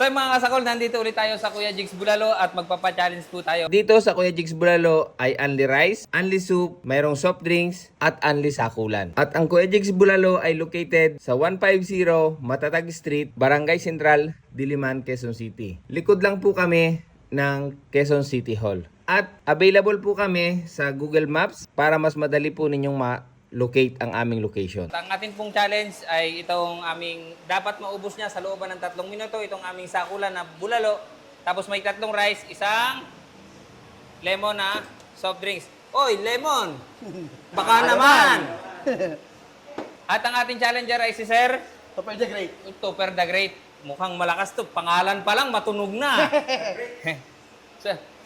So mga kasakol, nandito ulit tayo sa Kuya Jigs Bulalo at magpapa-challenge po tayo. Dito sa Kuya Jigs Bulalo ay only rice, only soup, mayroong soft drinks at only sakulan. At ang Kuya Jigs Bulalo ay located sa 150 Matatag Street, Barangay Central, Diliman, Quezon City. Likod lang po kami ng Quezon City Hall. At available po kami sa Google Maps para mas madali po ninyong locate ang aming location. Ang ating pong challenge ay itong aming dapat maubos niya sa looban ng 3 minuto, itong aming sakulan na bulalo. Tapos may 3 rice, isang lemon na soft drinks. Oy, lemon! Baka naman! At ang ating challenger ay si Sir Topper the Great. Topper the Great. Mukhang malakas to. Pangalan pa lang, matunog na.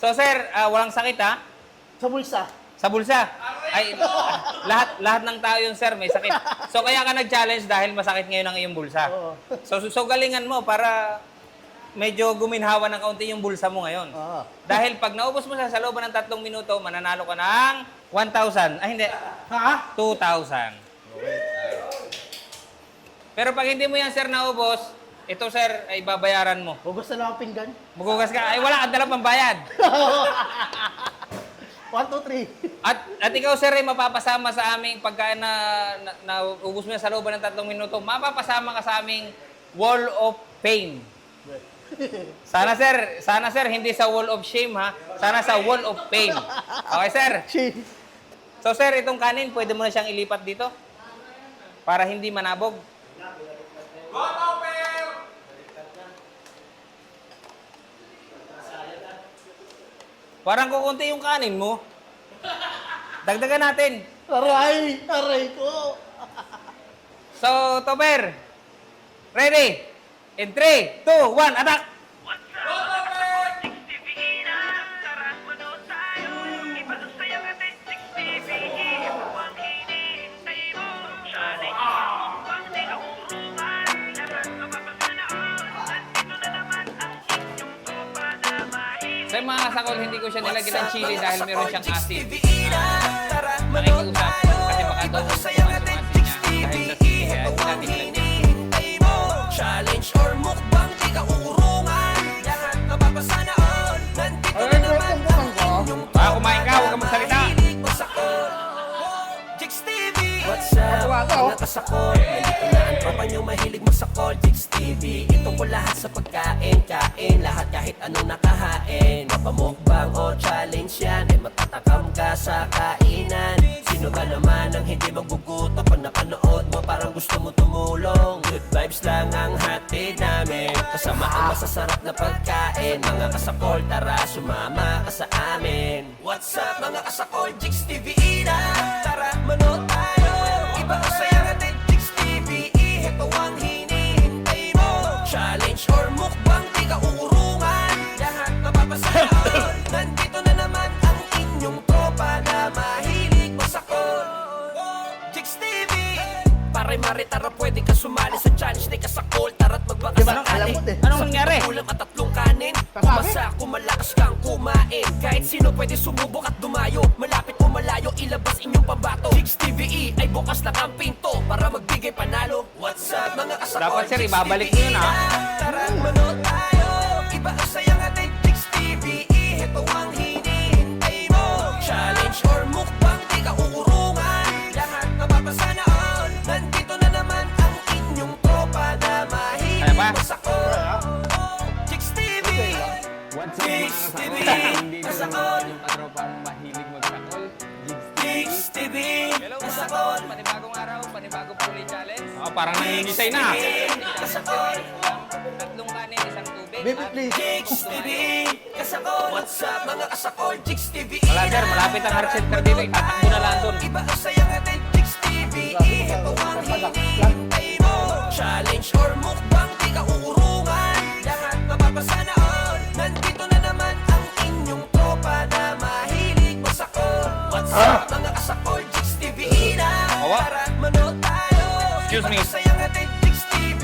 So sir, walang sakit ha? Sa bulsa. Sa bulsa. Ay, lahat ng tao yun, sir, may sakit. So, kaya ka nag-challenge dahil masakit ngayon ang iyong bulsa. Oo. So galingan mo para medyo guminhawa ng kaunti yung bulsa mo ngayon. Oo. Dahil pag naubos mo sa looban ng 3 minuto, mananalo ka ng 1,000. Ay, hindi. Ha? 2,000. Pero pag hindi mo yan, sir, naubos, ito, sir, ay babayaran mo. Hugas na lang ang pinggan. Magugas ka. Ay, wala. Ang dalang pambayad. 1, 2, 3. At ikaw, sir, ay mapapasama sa aming pagkain na ubus mo sa looban ng 3 minuto, mapapasama ka sa aming Wall of Fame. Sana, sir, hindi sa Wall of Shame, ha? Sana sa Wall of Fame. Okay, sir? So, sir, itong kanin, pwede mo na siyang ilipat dito para hindi manabog. Parang kukunti yung kanin mo. Dagdagan natin. Aray ko. So, Topper, ready? In 3, 2, 1, attack! Sa mga kasakol, hindi ko siya nilagyan ng chili dahil meron siyang asin. Nakikiusap kasi baka daw mas asin niya dahil sa chili. Kaya hindi natin nilagyan. Challenge or mukbang, di ka uurungan. Lahat mapapasana all. Nandito na naman ang inyong Kumain ka, huwag kang magsalita. Jigs TV. What's up, mga kasakol? Nandito na ang tropa nyo mahilig magsakol. Jigs TV, ito ko lahat sa pagkain. Kain lahat kahit anong nakahain. Mapamukbang o challenge yan, ay matatakam ka sa kainan. Sino ba naman ang hindi magbuguto pag napanood mo parang gusto mo tumulong? Good vibes lang ang hatid namin, kasama ang masasarap na pagkain. Mga kasakol, tara sumama ka sa amin. What's up mga kasakol, Jigs TV na. Tara manood tayo, iba ang saya natin. Jigs TV, ito ang hinihintay mo. Challenge or mukbang, di ka uurungan. Lahat mapapasaya all. Nandito na naman ang inyong tropa na mahilig masakol. Jigs TV, pare-mare, tara pwede ka sumali sa challenge ni kasakol. Tara't magbaka Diba, sakali. alam mo, Anong nangyari? Ulam at 3 kanin. Kumasa kung malakas kang kumain. Kahit sino pwede sumubok at dumayo. Malapit o malayo, ilabas inyong pambato. Jigs TVE ay bukas lang ang pinto para magbigay panalo. What's up mga kasakol? Dapat, sir, Jigs ibabalik TVE mo yun, ha? Tara manood tayo. Iba ang saya natin. Jigs TVE, ito ang hinihintay mo. Challenge or mukbang, di ka uurungan. Lahat mapapasana all. Nandito na naman ang inyong tropa na Ano ba? mahilig masakol. Jigs TV. What's up mga Jigs kasakol? TV, Hindi ko lang kasakol. yung katropang mahilig magsakol. Jigs TV. Hello mga kasakol, panibagong araw, panibagong puli challenge. Parang nangingisay na. Kasakol. 3 kanin, 1 tubig. Baby, please. Jigs TV. Kasakol. What's up mga kasakol? Jigs TV. Wala, sir, malapit ang heart center dito. Itatakbo na lang doon. Iba ang saya natin. Jigs TV. Ito ang hinihintay mo. Challenge or mukbang, di ka uurungan. Lahat mapapasana all. Nandito na naman ang inyong tropa na mahilig masakol. What's up mga kasakol? Jigs TV na. Awa. Tara manood tayo. Excuse me. Iba ang saya natin. Jigs TV.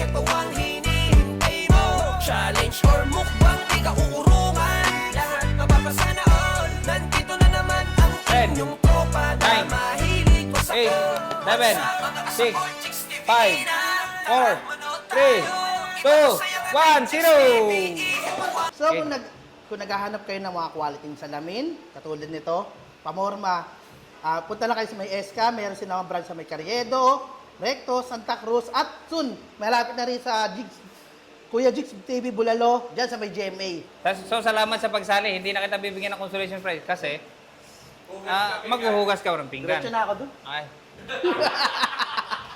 Ito ang hinihintay mo. Challenge or mukbang, di ka uurungan. Lahat mapapasana all. Nandito na naman ang 10, inyong tropa na 9, mahilig masakol. 8, 7, 6, 5, 4, 3, 2, 1-0! So, kung naghahanap kayo ng mga quality salamin, katulad nito, pamorma, punta lang kayo sa may SK, meron silang mga branch sa may Carriedo, Recto, Santa Cruz, at soon, malapit na rin sa Jigs, Kuya Jigs TV Bulalo, dyan sa may GMA. So, salamat sa pagsali. Hindi na kita bibigyan ng consolation prize kasi maghuhugas ka ng pinggan. Diretso na ako dun. Okay.